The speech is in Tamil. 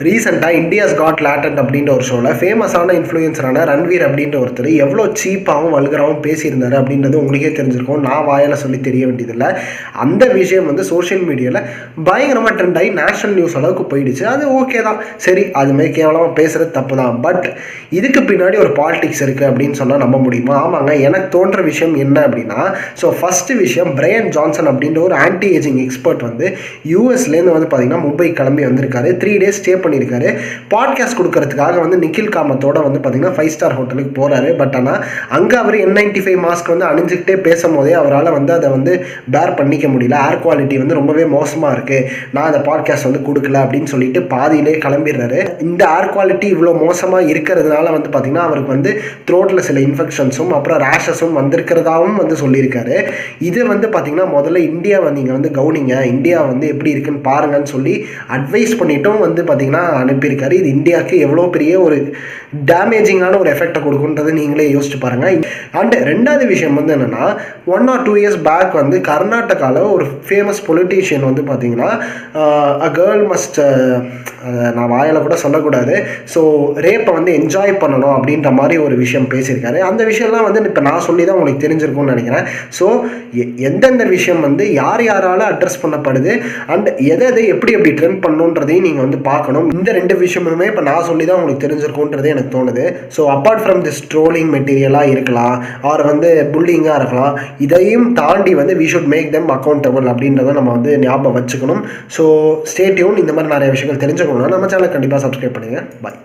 ரீசெண்டாக இந்தியாஸ் காட் லேட்டன்ட் அப்படின்ற ஒரு ஷோவில் ஃபேமஸான இன்ஃப்ளூயன்சரான ரன்வீர் அப்படின்ற ஒருத்தர் எவ்வளோ சீப்பாகவும் வல்கராகவும் பேசியிருந்தார் அப்படின்றது உங்களுக்கே தெரிஞ்சிருக்கும். நான் வாயால் சொல்லி தெரிய வேண்டியதில்லை. அந்த விஷயம் வந்து சோஷியல் மீடியாவில் பயங்கரமாக ட்ரெண்ட் ஆகி நேஷனல் நியூஸ் அளவுக்கு போயிடுச்சு. அது ஓகே தான், சரி, அதுமாதிரி கேவலமாக பேசுகிறது தப்பு தான். பட் இதுக்கு பின்னாடி ஒரு பாலிடிக்ஸ் இருக்குது அப்படின்னு சொன்னால் நம்ப முடியுமா? ஆமாங்க, எனக்கு தோன்ற விஷயம் என்ன அப்படின்னா, ஸோ ஃபஸ்ட்டு விஷயம், பிரையன் ஜான்சன் அப்படின்ற ஒரு ஆன்டி ஏஜிங் எக்ஸ்பர்ட் வந்து யூஎஸ்லேருந்து வந்து பார்த்திங்கன்னா மும்பை கிளம்பி வந்திருக்காரு. 3 days ஸ்டே பண்ணியிருக்காரு. பாட்காஸ்ட் கொடுக்கறதுக்காக வந்து நிக்கில் காமத்தோட வந்து பார்த்தீங்கன்னா 5 ஸ்டார் ஹோட்டலுக்கு போகிறாரு. பட் ஆனால் அங்கே அவர் N95 மாஸ்க் வந்து அணிஞ்சிக்கிட்டே பேசும் போதே அவரால் வந்து அதை வந்து பேர் பண்ணிக்க முடியல. ஏர் குவாலிட்டி வந்து ரொம்பவே மோசமாக இருக்குது, நான் அந்த பாட்காஸ்ட் வந்து கொடுக்கல அப்படின்னு சொல்லிட்டு பாதியிலே கிளம்பிடுறாரு. இந்த ஏர் குவாலிட்டி இவ்வளோ மோசமாக இருக்கிறதுனால வந்து பார்த்திங்கன்னா அவருக்கு வந்து த்ரோட்டில் சில இன்ஃபெக்ஷன்ஸும் அப்புறம் ரேஷஸும் வந்திருக்கிறதாவும் வந்து சொல்லியிருக்காரு. இது வந்து பார்த்திங்கன்னா முதல்ல இந்தியாவை நீங்கள் வந்து கவனிங்க, இந்தியா வந்து எப்படி இருக்குன்னு பாருங்கன்னு சொல்லி அட்வைஸ் பண்ணிட்டும் வந்து பார்த்திங்கன்னா அனுப்பியிருக்காரு. இது இந்தியாவுக்கு எவ்வளோ பெரிய ஒரு டேமேஜிங்கான ஒரு எஃபெக்டை கொடுக்குன்றது நீங்களே யோசிச்சு பாருங்கள். அண்ட் ரெண்டாவது விஷயம் வந்து என்னென்னா, 1 or 2 years பேக் வந்து கர்நாடகாவில் ஒரு ஃபேமஸ் பொலிட்டீஷியன் வந்து பார்த்தீங்கன்னா அ கேர்ள் மஸ்ட், நான் வாயில் கூட சொல்லக்கூடாது, ஸோ ரேப்பை வந்து என்ஜாய் பண்ணணும் அப்படின்ற மாதிரி ஒரு விஷயம் பேசியிருக்காரு. அந்த விஷயம்லாம் வந்து இப்போ நான் சொல்லி தான் உங்களுக்கு தெரிஞ்சிருக்கும்னு நினைக்கிறேன். ஸோ எந்தெந்த விஷயம் வந்து யார் யாரால் அட்ரஸ் பண்ணப்படுது அண்ட் எதை எப்படி எப்படி ட்ரெண்ட் பண்ணணுன்றதையும் நீங்கள் வந்து பார்க்கணும். இந்த 2 விஷயமுமே இப்போ நான் சொல்லி தான் உங்களுக்கு தெரிஞ்சிருக்கும்ன்றது எனக்கு தோணுது. So apart from this trolling மெட்டீரியலாக இருக்கலாம் ஆர் வந்து புல்லிங்காக இருக்கலாம், இதையும் தாண்டி வந்து we should make them accountable அப்படின்றத நம்ம வந்து ஞாபகம் வச்சுக்கணும். So stay tune. இந்த மாதிரி நிறைய விஷயங்கள் தெரிஞ்சுக்கணும்னா நம்ம சேனல் கண்டிப்பாக சப்ஸ்கிரைப் பண்ணுங்கள். பாய்.